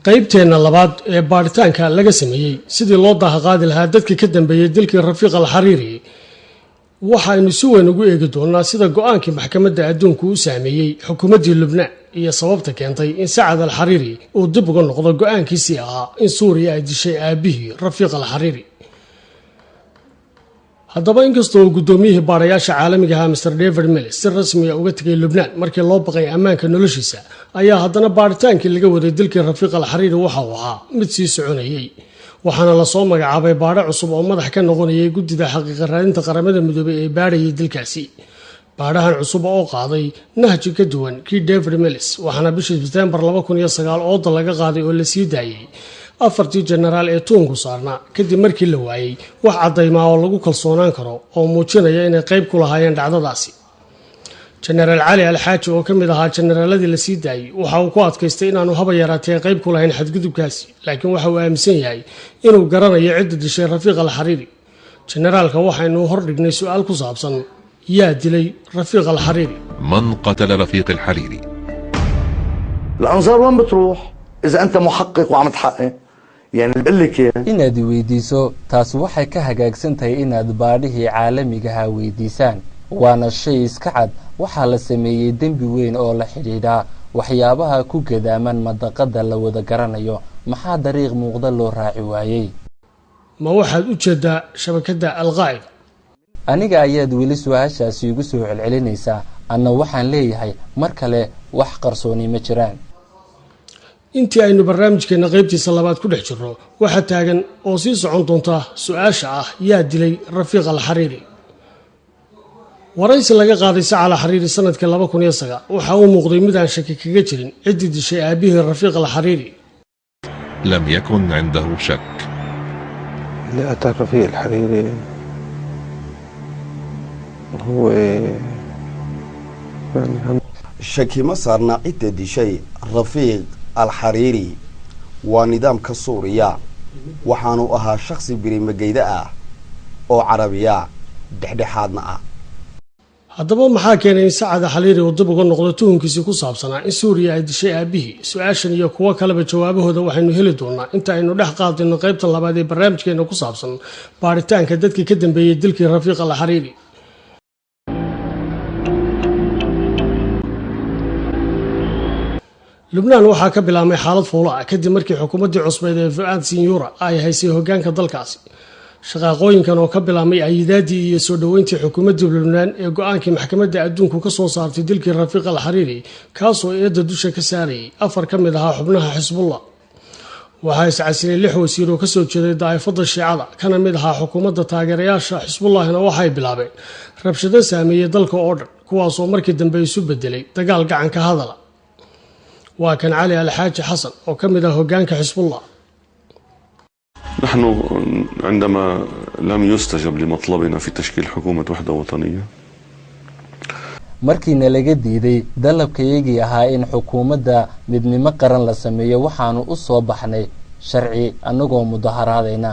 qaybteena labaad ee baaritaanka laga sameeyay sidii loo daaqaadi lahaa dadkii ka dambeeyay dilkii Rafiiq al-Hariri waxaanu si weyn ugu eegi doonaa sida go'aankii maxkamadda adduunku u saameeyay xukuumadda Lubnaan iyo sababta keentay in Saad al-Hariri uu dib uga noqdo go'aankiisii ahaa in Suuriya ay dishay aabihii Rafiiq al-Hariri haddaba inkastoo gudoomiyihii baarayaasha caalamiga ah Mr David Mills si rasmi ah uga tagay Lubnaan markii loo baqay ammaanka noloshiisa ayaa haddana baaritaankii laga waday dilkii Rafiiq al-Hariri waxa uu ahaa mid sii soconayay waxaana la soo magacaabay baadho cusub oo madax ka noqonayay guddida xaqiiqo raadinta qaramada midoobay ee baarayay dilkaasi baadhahan cusub oo qaaday nahji ka duwan kii David Mills waxaana bishii September 2009 oo laga qaaday oo la sii daayay afartii generaal ee tuunku saarnaa kadib markii la waayay wax cadayma oo lagu kalsoonaan karo oo muujinaya inay qayb ku lahaayeen dhacdadaasi General Ali al-Haaji oo kamid ahaa generaaladii la sii daayay waxa uu ku adkaystay inaanu haba yaraatee qayb ku lahayn xadgudubkaasi laakiin waxa uu aaminsan yahay inuu garanayo cidda dishay Rafiiq al-Hariri generaalka waxaynu hor dhignay su'aal ku saabsan yaa dilay Rafiiq al-Hariri من قتل رفيق الحريري الأنظار وين بتروح إذا أنت محقق وعم تحقق يعني بقول لك inaad weydiiso taas waxay ka hagaagsan tahay inaad baadhihii caalamiga ah weydiisaan waana shay iska cad waxa la sameeyay dambi weyn oo la xiriira waxyaabaha ku gadaaman madaqada la wada garanayo maxaa dariiq muuqda loo raaci waayay ma waxaad u jeedaa shabakada al-Qaa'ida aniga ayaad weli su'aashaasi ugu soo celcelinaysaa anna waxaan leeyahay mar kale wax qarsooni ma jiraan intii aynu barnaamijkeena qaybtiisa labaad ku dhex jirno waxa taagan oo sii socon doonta su'aasha ah yaa dilay Rafiiq al-Hariri waraysi laga qaaday Saad al-Hariri sanadkii 2009 waxa uu muuqday mid aan shaki kaga jirin cidii dishay aabihii Rafiiq al-Hariri لم يكن عنده شك اللي قتل رفيق الحريري هو شكي مصر ناقيت دي شيء رفيق الحريري ونظام كسوريا وحانو أها شخص بري مجيدة أو عربية دحدحادنا haddaba maxaa keenay Saad al-Hariri uu dib uga noqdo tuhunkiisa ku saabsanaa in Suuriya ay dishay aabihii su'aashan iyo kuwa kaleba jawaabahooda waxaynu heli doonaa inta aynu dhex qaadino qaybta labaad ee barnaamijkeena ku saabsan baaritaanka dadkii ka dambeeyay dilkii Rafiiq al-Hariri Lubnaan waxa ka bilaabmay xaalad fuula ah kadib markii xukuumadda cusbeed ee Fuad Sinyura ay haysay hoggaanka dalkaasi shaqaqooyinkan oo ka bilaabmay aydaadii iyo soo dhaweyntii xukuumadda Lubnaan ee go'aankii maxkamadda adduunku ka soo saartay dilkii Rafiiq al-Hariri kaasoo eedda dusha ka saarayay afar ka mid ah xubnaha Xisbullah waxa iscasilay 6 wasiir oo ka soo jeeday daa'ifada Shiicada kana mid ah xukuumadda taageerayaasha Xisbullahna waxay bilaabeen rabshado saameeyay dalka oo dhan kuwaas oo markii dambe isu bedelay dagaal gacan ka hadala وكان علي الحاج حسن وكمل هوجانك حزب الله نحن عندما لم يستجب لمطلبنا في تشكيل حكومة وحدة وطنية markiina laga diiday dalabkayagii ahaa in xukuumadda midnimo qaran la sameeyo waxaanu u soo baxnay sharci anagoo mudaharaadayna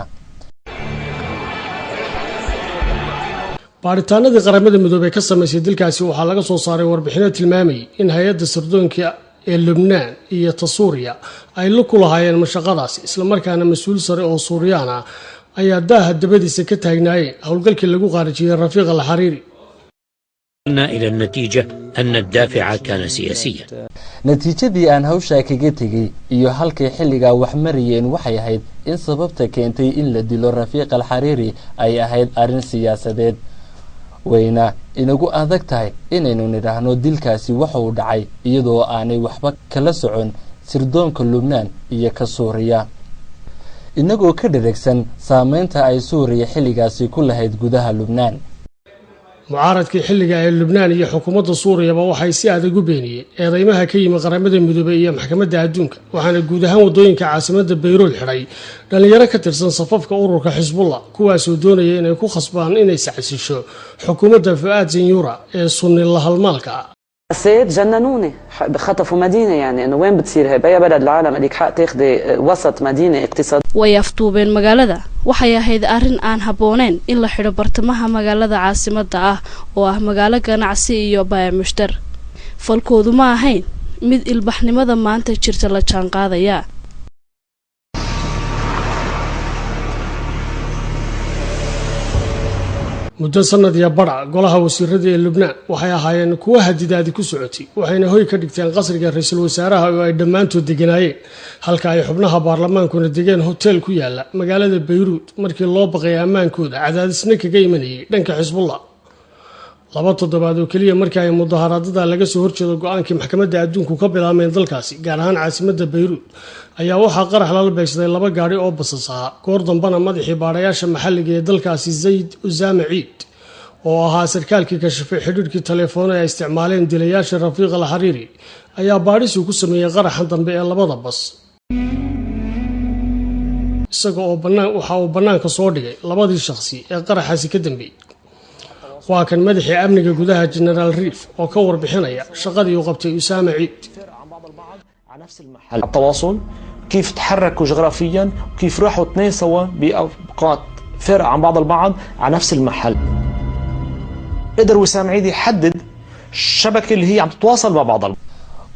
baaritaanadii qaramada midoobay ka sameysay dilkaasi waxaa laga soo saaray warbixino tilmaamay in hay'adda sirdoonka ee Lubnaan iyo Suuriya ay la kulahaayeen mashaqadaasi isla markaana mas'uul sare oo Suuriyaan ah ayaa daaha dabadiisa ka taagnaayeen howlgalkii lagu qaarijiyay Rafiiq al-Hariri إلى النتيجة أن الدافع كان سياسيا natiijadii aan hawsha kaga tagay iyo halkay xilliga wax mariyeen waxay ahayd in sababta keentay in la dilo Rafiiq al-Hariri ay ahayd arin siyaasadeed wayna inagu adag tahay inaynu nidhaahno dilkaasi waxa uu dhacay iyadoo aanay waxba kala socon sirdoonka Lubnaan iyo ka Suuriya inagoo ka dhadagsan saameynta ay Suuriya xilligaasi ku lahayd gudaha Lubnaan mucaaradkii xilliga ee Lubnaan iyo xukuumadda Suuriya waxay si adag u beeniyeen eedeymaha ka yimid qaramada midoobay iyo maxkamadda adduunka waxaana guud ahaan wadooyinka caasimadda Beirut xiray dhalinyaro ka tirsan safafka ururka Xisbullah kuwaas oo doonaya inay ku khasbaan inay sacasisho xukuumadda Fuad Sinyura ee sunni la halmaalka سيد جننوني خطفوا مدينة يعني إنه وين بتصير هاي بأي بلد العالم لك حق تاخذي وسط مدينة اقتصاد ويفتوبين مقالة waxay ahayd arin aan habooneen in la xiro bartamaha magaalada caasimadda ah oo ah magaalo ganacsi iyo baayac mushtar falkoodu ma ahayn mid ilbaxnimada maanta jirta la jaan qaadaya muddo sanad iyo badha golaha wasiirada ee Lubnaan waxay ahaayeen kuwa hadidaadi ku socotay waxayna hoy ka dhigteen qasriga ra'iisul wasaaraha oo ay dhammaantood deganaayeen halka ay xubnaha baarlamaankuna degeen hotel ku yaala magaalada Beirut markii loo baqay ammaankooda cadaadisna kaga imanayay dhanka Xisbullah laba toddobaad oo kaliya markii ay mudaharaadada laga soo horjeedo go'aankii maxkamadda adduunku ka bilaabeen dalkaasi gaar ahaan caasimadda Beirut ayaa waxaa qarax lala beegsaday laba gaari oo basas ah goor dambana madaxii baarayaasha maxalliga ee dalkaasi Zayd Usaama Ciid oo ahaa sarkaalkii ka shafay xidhiidhkii telefoon ay isticmaaleen dilayaasha Rafiiq al-Hariri ayaa baadhis ku sameeyay qaraxan dambe ee labada bas isaga oo banaanka soo dhigay labadii shakhsi ee qaraxaasi ka dambeeyay waa kan madaxii amniga gudaha General Reef oo ka warbixinaya shaqadii uu qabtay Usaama Ciid التواصل كيف تحركوا جغرافيا وكيف راحوا اثنين سوا بأوقات فرق عن بعض البعض على نفس المحل قدر وسام عيد يحدد الشبكة اللي هي عم تتواصل مع بعضها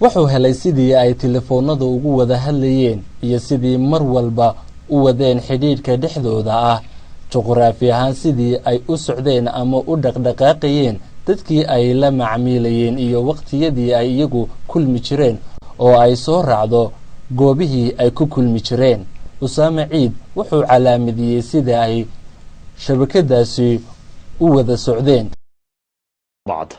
wuxuu helay sidii ay telefoonada ugu wada hadlayeen iyo sidii mar walba u wadeen xidhiidhka dhexdooda ah juqraafi ahaan sidii ay u socdeen ama u dhaqdhaqaaqayeen dadkii ay la macmiilayeen iyo waqtiyadii ay iyagu kulmi jireen oo ay soo raacdo goobihii ay ku kulmi jireen Usaama Ciid wuxuu calaamadiyay sida ay shabakadaasi u wada socdeen بعض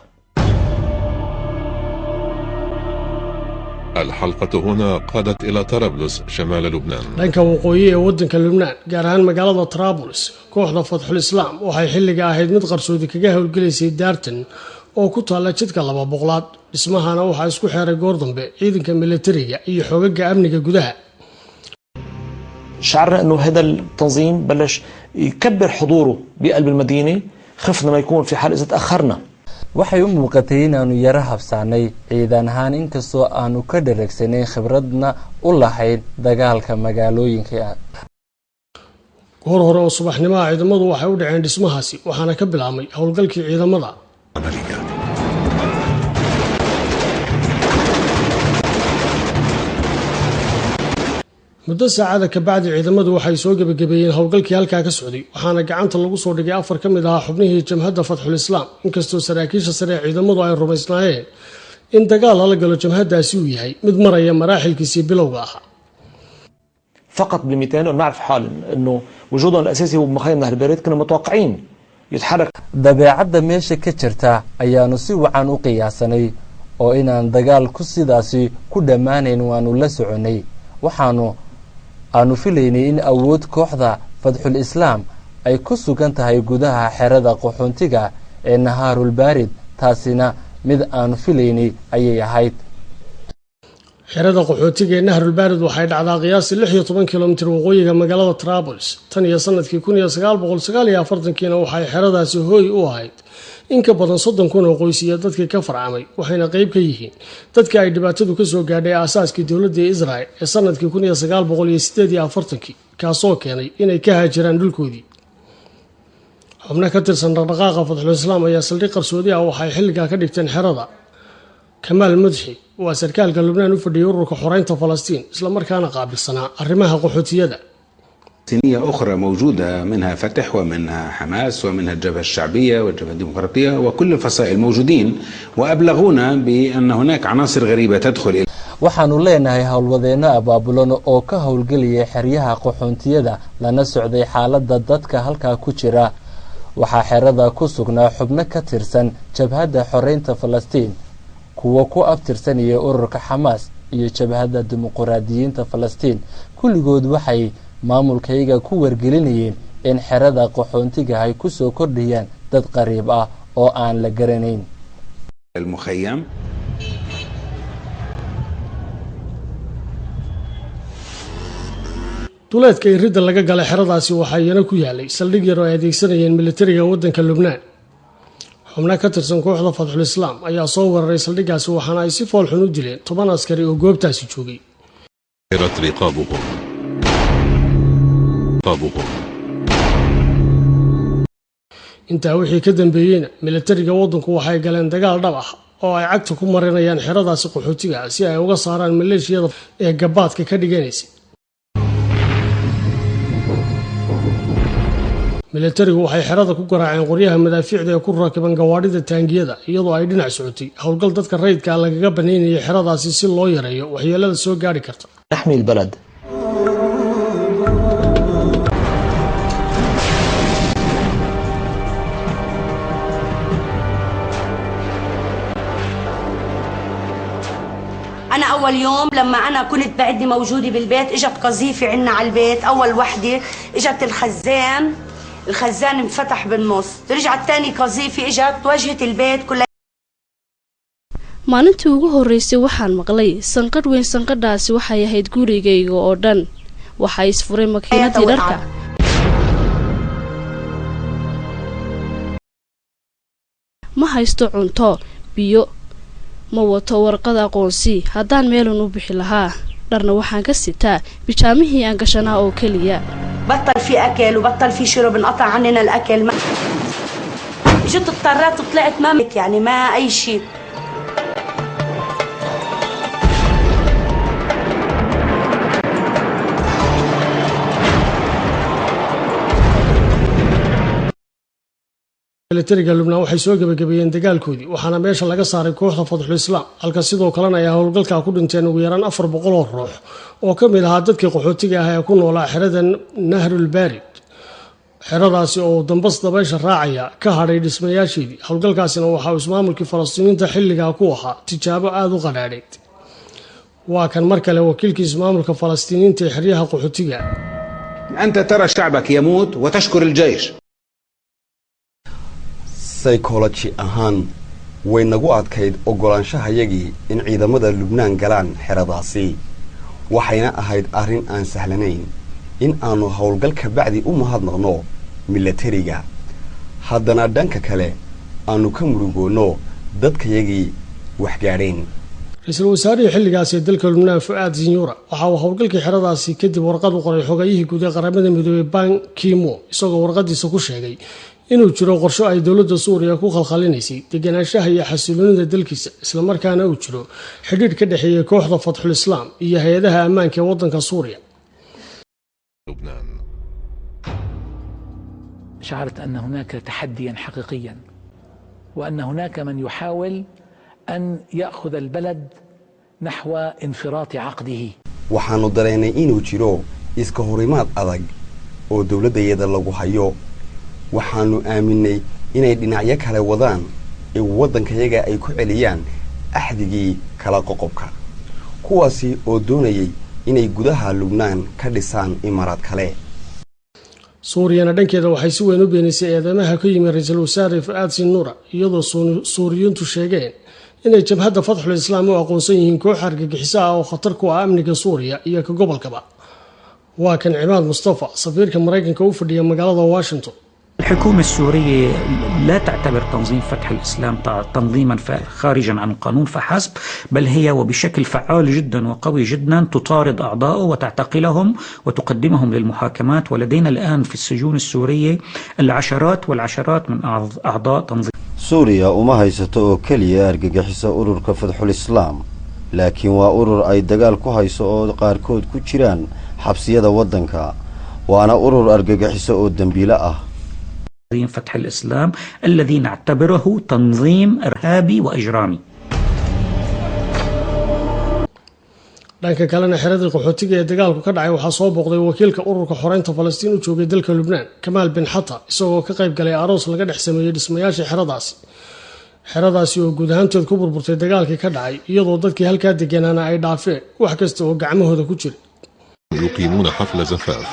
الحلقة هنا قادت إلى طرابلس شمال لبنان dhanka waqooyi ee wadanka Lubnaan gaar ahaan magaalada Trabulus kooxda Fathul Islam waxay xilliga ahayd mid qarsoodi kaga howlgalaysay daartan oo ku taala jidka 200 dhismahana waxa isku xeeray goor dambe ciidanka militariga iyo xogaga amniga gudaha شعرنا انه هذا التنظيم بلش يكبر حضوره بقلب المدينة خفنا ما يكون في حال اذا تاخرنا waxay u muuqatay inaanu yara habsaanay ciidan ahaan inkastoo aanu ka dheregsanay khibradna u lahayn dagaalka magaalooyinka goor hore oo subaxnimo ciidamadu waxay u dhaceen dhismahaasi waxaana ka bilaabmay howlgalkii ciidamada muddo saacada ka bacdi ciidamadu waxay soo gabagabeeyeen howlgalkii halka ka socday waxaana gacanta lagu soo dhigay afar ka mid ah xubnihii jamhadda Fathul Islam inkastoo saraakiisha sare ciidamadu ay rumaysnaayeen in dagaal la galo jamhaddaasi uu yahay mid maraya maraaxilkiisii bilowga ah فقط ب200 ونعرف حالا انه وجودهم الاساسي هو بمخيم نهر البريد كنا متوقعين يتحرك dabeecadda meesha ka jirta ayaanu si wacan u qiyaasanay oo inaan dagaal ku sidaasi ku dhamaanayn waanu la soconay aanu filaynay in awood kooxda Fathul Islam ay ku sugan tahay gudaha xerada qaxoontiga ee Naharul Barid taasina mid aanu filaynay ayay ahayd xerada qaxoontiga ee Naharul Barid waxay dhacdaa qiyaastii 16 kilomitir waqooyiga magaalada Trabulus tan iyo sanadkii 1949 waxay xeradaasi hooy u ahayd in ka badan 30,000 oo qoys iyo dadkii ka farcamay waxayna qayb ka yihiin dadkii ay dhibaatadu ka soo gaadhay aasaaskii dawladda Israa'iil ee sanadkii 1948 kaasoo keenay inay ka haajiraan dhulkoodii xubno ka tirsan dhaqdhaqaaqa Fathul Islam ayaa saldhig qarsoodi ah waxay xilliga ka dhigteen xerada Kamal Mudhi waa sarkaalka Lubnaan u fadhiyay ururka xoreynta Falastiin isla markaana qaabilsanaa arrimaha qaxootiyada فلسطينية أخرى موجودة منها فتح ومنها حماس ومنها الجبهة الشعبية والجبهة الديمقراطية وكل الفصائل موجودين وأبلغونا بأن هناك عناصر غريبة تدخل إلى waxaanu leenahay howlwadeeno abaabulan oo ka howlgeliyay xeryaha qaxoontiyada lana socday xaaladda dadka halkaa ku jira waxaa xerada ku sugnaa xubno ka tirsan jabhadda xoreynta Falastiin kuwa ku abtirsanaya ururka Xamaas iyo jabhadda dimuqraadiyiinta Falastiin kulligood waxay maamulkayga ku wargelinayeen in xerada qaxoontiga ay ku soo kordhiyaan dad qariib ah oo aan la garanayn المخيم duleedka irida laga galay xeradaasi waxaa iyana ku yaalay saldhig yar oo ay adeegsanayeen militariga wadanka Lubnaan xubno ka tirsan kooxda Fathul Islam ayaa soo weeraray saldhigaasi waxaana ay si fool xun u dileen 10 askari oo goobtaasi joogay intaa wixii ka dambeeyayna militariga wadanku waxay galeen dagaal dhab ah oo ay cagta ku marinayaan xeradaasi qaxootiga si ay uga saaraan maleeshiyada ee gabaadka ka dhiganaysay milatarigu waxay xerada ku garaaceen qoryaha madaafiicda ee ku rakiban gawaadhida taangiyada iyadoo ay dhinac socotay howlgal dadka rayidka lagaga banaynayay xeradaasi si loo yareeyo waxyeelada soo gaari karta. نحمي البلد. أنا أول يوم لما أنا كنت بعدني موجودة بالبيت إجت قذيفة عنا على البيت، أول وحدة إجت الخزان انفتح بالنص، رجعت تاني قذيفة إجت واجهت البيت كلها. maalintii ugu horeysay waxaan maqlay sanqadh weyn. sanqadhaasi waxay ahayd gurigayga oo dhan. waxaa isfuray makiinadii dharka. ma haysto cunto, biyo, ma wato warqad aqoonsi. haddaan meelan u bixi lahaa dharna waxaan ka sitaa bijaamihii aan gashanaa oo keliya. بطل في أكل وبطل في شرب، انقطع عننا الأكل. جيت اضطريت طلعت ما يعني ما أي شيء. milatariga Lubnaan waxay soo gabagabeeyeen dagaalkoodii waxaana meesha laga saaray kooxda Fadxul Islaam halka sidoo kalena ay howlgalka ku dhinteen ugu yaraan 400 oo ruux oo ka mid ahaa dadkii qaxootiga ah ee ku noolaa xerada Nahrul Barid. xeradaasi oo dambas dabaysha raacaya ka hadhay dhismayaasheedii. howlgalkaasina waxa uu ismaamulkii Falastiiniinta xilliga ku ahaa tijaabo aad u qadhaadheed. waa kan mar kale wakiilkii ismaamulka Falastiiniinta ee xeryaha qaxootiga. أنت ترى شعبك يموت وتشكر الجيش. psychology ahaan way nagu adkayd ogolaanshahaygii in ciidamada Lubnaan galaan xeradaasi waxayna ahayd arrin aan sahlanayn in aanu howlgal ka bacdi u mahadnaqno milatariga haddana dhanka kale aanu ka murugoono dadkayagii wax gaadheen. ra'iisul wasaarihii xilligaasi dalka Lubnaan Fuad Zinyura waxa uu howlgalkii xeradaasi kadib warqad u qoray xogayihii guud ee qaramada midoobay Ban Ki-moon isagoo warqadiisa ku sheegay inuu jiro qorsho ay dawladda Suuriya ku khalkhalinaysay deganaanshaha iyo xasiloonida dalkiisa isla markaana uu jiro xidhiidh ka dhaxeeya kooxda Fadxul Islaam iyo hay'adaha ammaanka ee waddanka Suuriya. شعرت أن هناك تحديا حقيقيا وأن هناك من يحاول أن يأخذ البلد نحو انفراط عقده. waxaanu dareennay inuu jiro iska horimaad adag oo dawladayada lagu hayo. waxaanu aaminay inay dhinacyo kale wadaan ee waddankayaga ay ku celiyaan axdigii kala qoqobka kuwaasi oo doonayay inay gudaha Lubnaan ka dhisaan imaaraad kale. Suuriyana dhankeeda waxay si weyn u beenisay eedamaha ka yimid ra'iisul wasaare Fuad Zinyura iyadoo Suuriyiintu sheegeen inay jabhadda Fadxul Islaam u aqoonsan yihiin koox argagixiso ah oo khatar ku ah amniga Suuriya iyo ka gobolkaba. waa kan Cimaad Mustafa safiirka Mareykanka u fadhiya magaalada Washington. الحكومة السورية لا تعتبر تنظيم فتح الإسلام تنظيما خارجا عن القانون فحسب، بل هي وبشكل فعال جدا وقوي جدا تطارد أعضائه وتعتقلهم وتقدمهم للمحاكمات. ولدينا الآن في السجون السورية العشرات والعشرات من أعضاء تنظيم سوريا وما هيستو كليا أرجحيس أورور كفتح الإسلام، لكن وأورور أي دجال كهيسو قاركود كتيران حبسية ودنكا، وأنا أورور أرجحيس أو دنبيلا تنظيم فتح الإسلام الذي نعتبره تنظيم إرهابي وإجرامي. dhanka kalena xeradii qaxootiga ee dagaalku ka dhacay waxaa soo booqday wakiilka ururka xoreynta Falastiin u joogay dalka Lubnaan Kamal bin Hatta isagoo ka qayb galay aroos laga dhex sameeyay dhismayaasha xeradaasi oo guud ahaantood ku burburtay dagaalkii ka dhacay iyadoo dadkii halkaa deganaana ay dhaafeen wax kasta oo gacmahooda ku jiray. يقيمون حفل زفاف.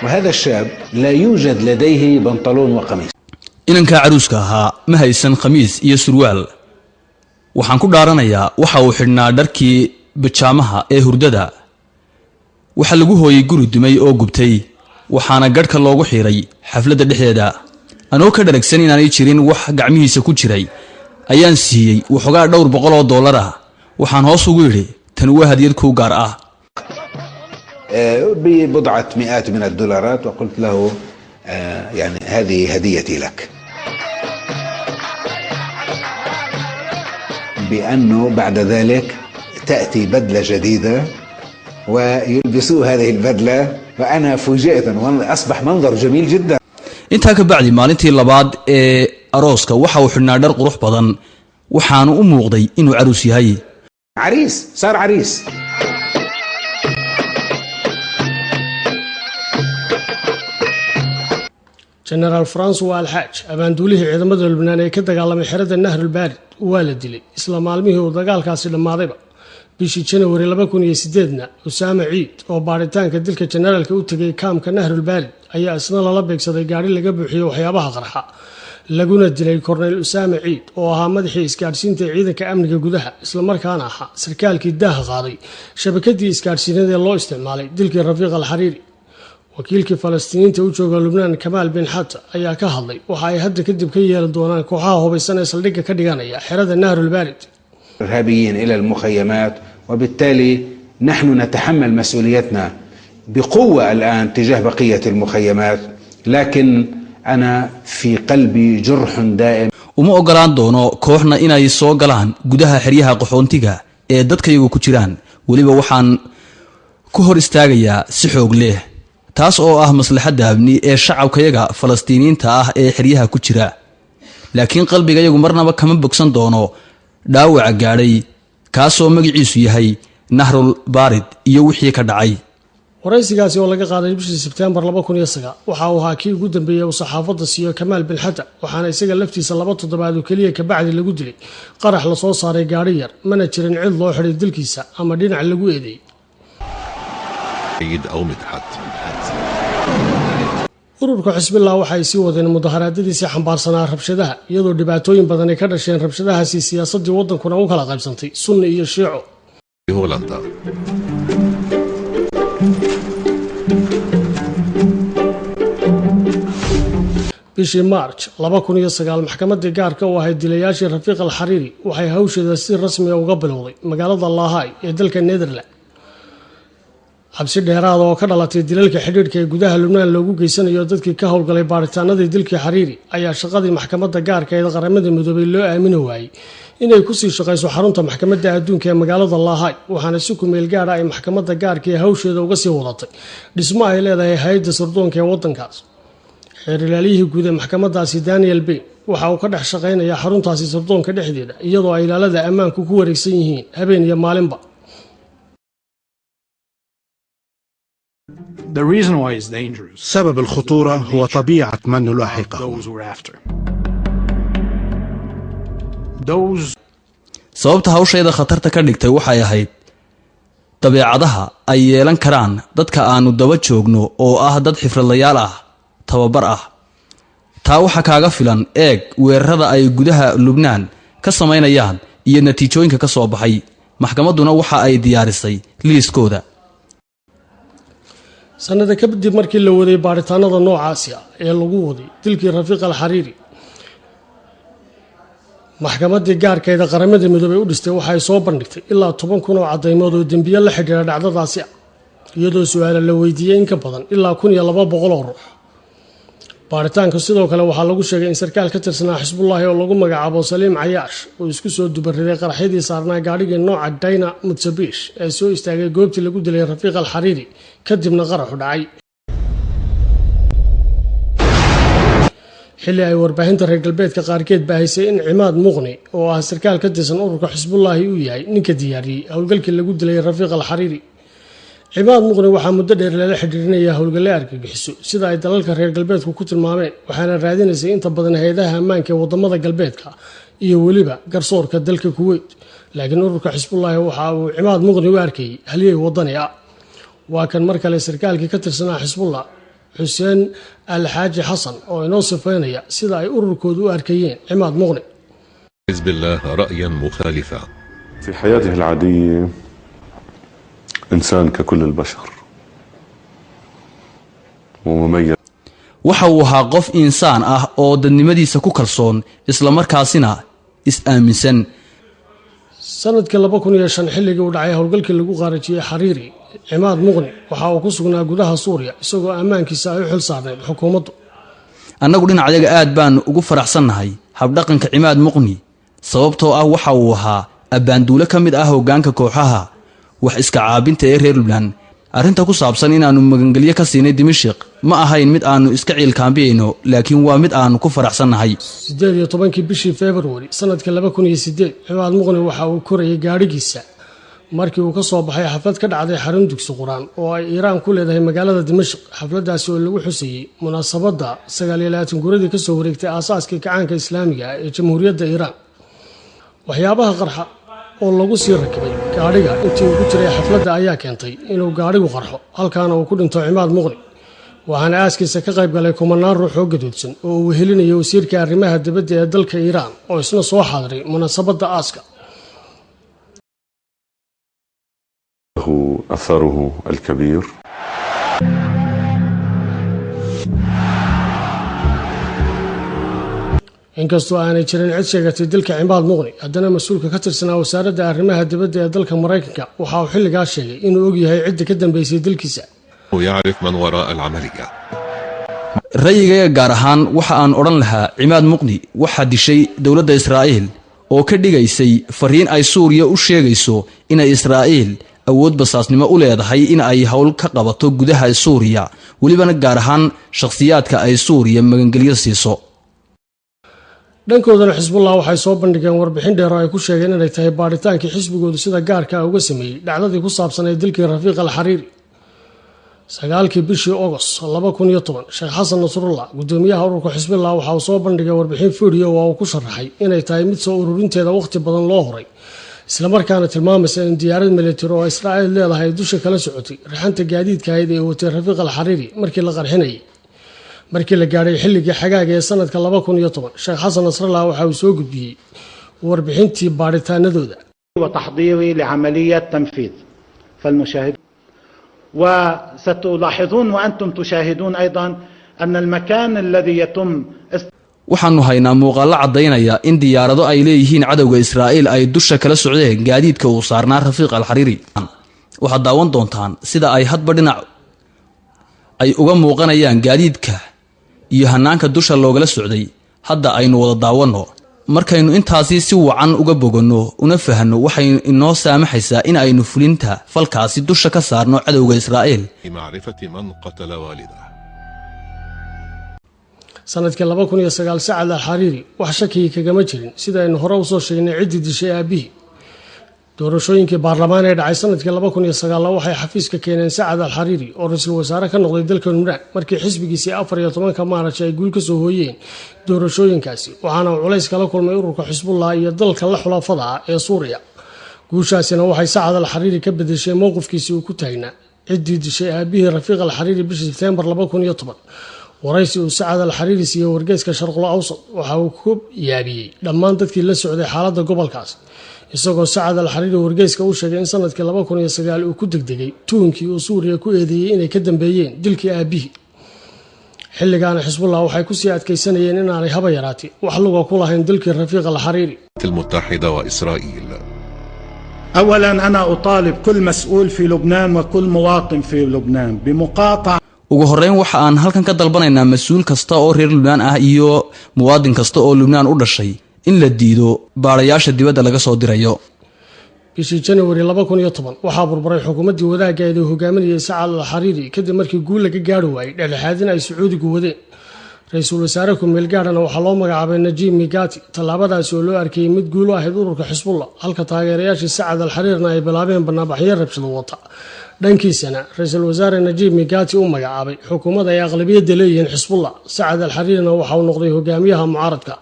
وهذا الشاب لا يوجد لديه بنطلون وقميص. inanka caruuska ahaa ma haysan khamiis iyo surwaal. waxaan ku dhaaranayaa waxa uu xidhnaa dharkii bijaamaha ee hurdada. waxa lagu hooyay guri dumay oo gubtay waxaana gadhka loogu xiray xafladda dhexdeeda. anoo ka dharagsan inaanay jirin wax gacmihiisa ku jiray ayaan siiyey waxoogaa $200 ah. waxaan hoos ugu yidhi tan waa hadiyad ku gaar ah. ببضعة مئات من الدولارات وقلت له يعني هذه هديتي لك، بأنه بعد ذلك تأتي بدلة جديدة ويلبسوا هذه البدلة، وأنا فوجئت أصبح منظر جميل جدا. intaa ka bacdi maalintii labaad ee arooska waxa uu xidhnaa dhar qurux badan waxaanu u muuqday inuu caruus yahay. عريس صار عريس. jenaraal francois alxaaj abaanduulihii ciidamada lubnaan ee ka dagaalamay xerada nahrulbaarid waa la dilay isla maalmihii uu dagaalkaasi dhammaadayba. bishii janawari 2008na usaame ciid oo baaritaanka dilka jenaraalka u tegay kaamka nahrulbaarid ayaa isna lala beegsaday gaari laga buuxiyey waxyaabaha qarxa laguna dilay korneyl usaame ciid oo ahaa madaxii isgaadhsiinta ee ciidanka amniga gudaha islamarkaana ahaa sarkaalkii daaha qaaday shabakadii isgaadhsiineed ee loo isticmaalay dilkii rafiiq alxariiri. wakiilkii falastiiniinta u jooga lubnaan kamaal bin xata ayaa ka hadlay waxa ay hadda kadib ka yeeli doonaan kooxaha hubaysan ee saldhigga ka dhiganaya xerada nahrulbaarid. إرهابيين إلى المخيمات، وبالتالي نحن نتحمل مسؤوليتنا بقوة الآن تجاه بقية المخيمات، لكن أنا في قلبي جرح دائم. uma ogolaan doono kooxna inay soo galaan gudaha xeryaha qaxoontiga ee dadkayagu ku jiraan, weliba waxaan ku hor istaagayaa si xoog leh taas oo ah maslaxadda amni ee shacabkayaga falastiiniinta ah ee xeryaha ku jira, laakiin qalbigayagu marnaba kama bogsan doono dhaawaca gaadhay kaasoo magaciisu yahay nahrul baarid iyo wixii ka dhacay. waraysigaasi oo laga qaaday bishii Sebtembar 2009 waxa uu ahaa kii ugu dambeeyay uu saxaafadda siiyo Kamaal bin Xata, waxaana isaga laftiisa 2 toddobaad oo kaliya ka bacdi lagu dilay qarax la soo saaray gaari yar, mana jirin cid loo xiray dilkiisa ama dhinac lagu eedeeyay. أو مدحت ururka xisbillah waxay sii wadeen mudaharaadadiisii xambaarsanaa rabshadaha iyadoo dhibaatooyin badan ay ka dhasheen rabshadahaasi siyaasadii wadankuna u kala qaybsantay sunni iyo shiico. هولندا bishii March 2009 maxkamadda gaarka u ahayd dilayaashii Rafiiq al-Xariiri waxay hawsheeda si rasmi ah uga bilowday magaalada Lahay ee dalka Netherland. xabsi dheeraad oo ka dhalatay dilalka xidhiidhka ee gudaha Lubnaan loogu geysanayo dadkii ka howlgalay baaritaanadii dilkii Xariiri ayaa shaqadii maxkamadda gaarka ee qaramada midoobay loo aamini waayay inay ku sii shaqeyso xarunta maxkamadda adduunka ee magaalada Lahay, waxaana si ku meel gaar ah ay maxkamadda gaarka ee hawsheeda uga sii wadatay dhismo ay leedahay hay'adda sirdoonka ee wadankaas. xeerilaaliyihii guud ee maxkamaddaasi Daniel Bain waxa uu ka dhex shaqeynayaa xaruntaasi sirdoonka dhexdeeda iyadoo ay ilaalada ammaanku ku wareegsan yihiin habeen iyo maalinba. سبب الخطورة هو طبيعة من نلاحقه. sababta hawsheeda khatarta ka dhigtay waxay ahayd dabeecadaha ay yeelan karaan dadka aanu daba joogno oo ah dad xifradlayaal ah, tababar ah. taa waxa kaaga filan eeg weerarada ay gudaha Lubnaan ka sameynayaan iyo natiijooyinka ka soo baxay. maxkamadduna waxa ay diyaarisay liiskooda. sanada kadib markii la waday baaritaanada noocaasi ah ee lagu waday dilkii Rafiiq al-Xariiri, maxkamadda gaarkeeda qaramada midoobay u dhistay waxay soo bandhigtay ilaa 10,000 oo cadeymood oo dambiye la xiriira dhacdadaasi ah, iyadoo su'aalo la weydiiyay in ka badan ilaa 1,200 oo ruux. baaritaanka sidoo kale waxaa lagu sheegay in sarkaal ka tirsanaa xisbullah oo lagu magacaabo Saliim Cayaash oo isku soo dubariday qaraxyadii saarnaa gaadhigii nooca Dayna Mitsubishi ee soo istaagay goobtii lagu dilay Rafiiq al-Xariiri kadibna qaraxu dhacay. xilli ay warbaahinta reer galbeedka qaarkeed baahisay in Cimaad Muqni oo ah sarkaal ka tirsan ururka xisbullah uu yahay ninka diyaariyay howlgalkii lagu dilay Rafiiq al-Xariiri. Cimaad Muqni waxaa muddo dheer lala xiriirinaya howlgalle argagixiso sida ay dalalka reer galbeedku ku tilmaameen, waxaana raadinaysay inta badan hay'adaha ammaanka ee wadamada galbeedka iyo weliba garsoorka dalka Kuwait. laakiin ururka xisbullah waxa uu Cimaad Muqni u arkayay haliyay wadani ah. waa kan mar kale sarkaalkii ka tirsanaa xisbullah Xuseen Al-Xaaji Xasan oo inoo sifeynaya sida ay ururkoodu u arkayeen Cimaad Muqni. حزب الله رأيا مخالفا. في حياته العادية إنسان ككل البشر ومميز. waxa uu ahaa qof insaan ah oo dadnimadiisa ku kalsoon isla markaasina is-aaminsan. sanadkii 2005 xilligii uu dhacay howlgalkii lagu qaarajiyay Xariiri, Cimaad Muqni waxa uu ku sugnaa gudaha Suuriya isagoo ammaankiisa ay u xil saarneyd xukuumaddu. annagu dhinacayaga aad baan ugu faraxsannahay habdhaqanka Cimaad Muqni sababtoo ah waxa uu ahaa abaanduule ka mid ah hoggaanka kooxaha wax iska caabinta ee reer Lubnaan arrinta ku saabsan inaannu magangelyo ka siinay dimashik ma ahayn mid aannu iska ciilkaambiyayno laakiin waa mid aannu ku faraxsannahay 18 bishii February sanadka 2008 Cimaad Muqni waxa uu korayay gaadhigiisa markii uu ka soo baxay xaflad ka dhacday xarun dugsi quraan oo ay Iiraan ku leedahay magaalada Dimashq. xafladaasi oo lagu xusayay munaasabadda 29 guuradii ka soo wareegtay aasaaska kacaanka Islaamiga ee Jamhuuriyadda Iiraan. waxyaabaha qarxa oo lagu sii rakibay gaadhiga intii uu ku jiray xafladda ayaa keentay inuu gaadhigu qarxo halkaana uu ku dhinto Cimaad Muqni. waxaana aaskiisa ka qayb galay kumanaan ruux oo gadoodsan oo uu helinayay wasiirka arrimaha dibadda ee dalka Iiraan oo isna soo xaadiray munaasabadda aaska. أثره الكبير. inkastoo aanay jirin cid sheegatay dilka Cimaad Muqni haddana mas'uulka ka tirsanaa wasaaradda arrimaha dibadda ee dalka Mareykanka waxa uu xilligaas sheegay inuu og yahay cidda ka dambeysay dilkiisa. يعرف من وراء العملية. ra'yigayga gaar ahaan waxa aan odhan lahaa Cimaad Muqni waxaa dishay dowladda Israa'iil oo ka dhigaysay fariin ay Suuriya u sheegayso inay Israa'iil awood basaasnimo u leedahay in ay hawl ka qabato gudaha Suuriya walibana gaar ahaan shakhsiyaadka ay Suuriya magangelyo siiso. dhankooda Xisbullah waxay soo bandhigeen warbixin dheer oo ay ku sheegeen inay tahay baaritaankii xisbigoodu sida gaarka ah uga sameeyay dhacdadii ku saabsan ee dilkii Rafiiq al-Xariiri. 9 bishii August 2010 Sheekh Xasan Nasrullah gudoomiyaha ururka Xisbullah waxa uu soo bandhigay warbixin fiidiyo oo uu ku sharaxay inay tahay mid soo ururinteeda waqti badan loo horay isla markaana tilmaamaysa in diyaarad military oo Israa'iil leedahay dusha kala socotay raxanta gaadiidka ay watay Rafiiq al-Xariiri markii la qarxinayay. markii la gaaray xilligii xagaaga ee sanadka 2010 Sheekh Xasan Nasrullah waxa uu soo gudbiyay warbixintii baaritaanadooda وتحضيري لعملية تنفيذ فالمشاهد وستلاحظون وأنتم تشاهدون أيضا أن المكان الذي يتم waxaanu haynaa muuqaallo caddaynaya in diyaarado ay leeyihiin cadowga Israa'iil ay dusha kala socdeen gaadiidka uu saarnaa Rafiiq al-Xariiri. waxaad daawan doontaan sida ay hadba dhinac ay uga muuqanayaan gaadiidka iyo hanaanka dusha loogala socday. hadda aynu wada daawanno markaynu intaasi si wacan uga boganno una fahanno waxay inoo saamaxaysaa in aynu fulinta falkaasi dusha ka saarno cadowga Israa'iil. معرفة من قتل والده. sanadkii 2009 Saad al-Xariiri wax shaki kagama jirin sida aynu hore u soo sheegnay cidii dishay aabihi. doorashooyinkii baarlamaan ee dhacay sanadkii 2009 waxay xafiiska keeneen Saad al-Xariiri oo ra'iisul wasaare ka noqday dalka Lubnaan markii xisbigiisii 14 Maarch ay guul ka soo hooyeen doorashooyinkaasi waxaana uu culays kala kulmay ururka Xisbullah iyo dalka la xulafada ah ee Suuriya. guushaasina waxay Saad al-Xariiri ka bedeshay mowqifkiisii uu ku taagnaa cidii dishay aabihi Rafiiq al-Xariiri bishii September 2010. waraysi uu Saad al-Xariiri siiyay wargeyska Sharqul Awsat waxa uu ku yaabiyay dhammaan dadkii la socday xaaladda gobolkaas isagoo Saad al-Xariiri wargeyska u sheegay in sanadkii 2009 uu ku degdegay tuunkii uu Suuriya ku eedeeyay inay ka dambeeyeen dilkii aabihi. xilligaana Xisbullah waxay ku sii adkaysanayeen in aanay haba yaraatay wax luga ku lahayn dilkii Rafiiq al-Xariiri. المتحدة وإسرائيل. أولا أنا أطالب كل مسؤول في لبنان وكل مواطن في لبنان بمقاطعة ugu horeyn waxa aan halkan ka dalbanaynaa mas'uul kasta oo reer Lubnaan ah iyo muwaadin kasta oo Lubnaan u dhashay in la diido baarayaasha dibadda laga soo dirayo. bishii January 2010 waxaa burburay xukuumaddii wadaaggeeda uu hogaaminayay Saad al-Xariiri kadib markii guul laga gaari waayay dhexdhexaadin ay Sacuudigu wadeen. ra'iisul wasaare ku meel gaarana waxaa loo magacaabay Najib Mikati. tallaabadaasi oo loo arkay mid guul u ahayd ururka Xisbullah halka taageerayaasha Saad al-Xariirna ay bilaabeen banaabaxyo rabshado wata. dhankiisana ra'iisul wasaare Najib Mikati uu magacaabay xukuumadda ay aqlabiyadda leeyihiin Xisbullah. Saad al-Xariirna waxa uu noqday hogaamiyaha mucaaradka.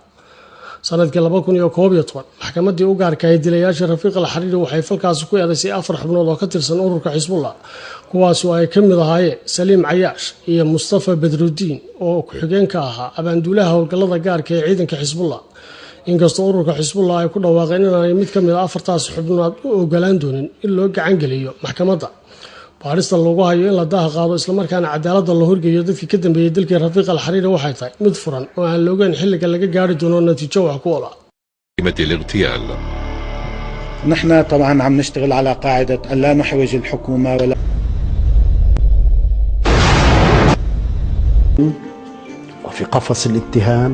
sanadkii 2011 maxkamaddii u gaarka ah dilayaasha Rafiiq al-Xariiri waxay falkaasi ku eedaysay 4 xubnood oo ka tirsan ururka Xisbullah kuwaas oo ay ka mid ahaayeen Saliim Cayaash iyo Mustafa Badruddin oo ku xigeen ka ahaa abaanduulaha howlgallada gaarka ee ciidanka Xisbullah. inkastoo ururka Xisbullah ay ku dhawaaqeen in mid ka mid ah 4taas xubnood u ogolaan doonin in loo gacan geliyo maxkamadda. baarista lagu hayo in la daaha qaado isla markaana cadaaladda la horgeeyo dadkii ka dambeeyay dilkii Rafiiq al-Xariiri waxay tahay mid furan oo aan la ogeyn xilliga laga gaari doono natiijo wax ku ola. الاغتيال. نحن طبعا عم نشتغل على قاعدة أن لا نحوج الحكومة ولا وفي قفص الاتهام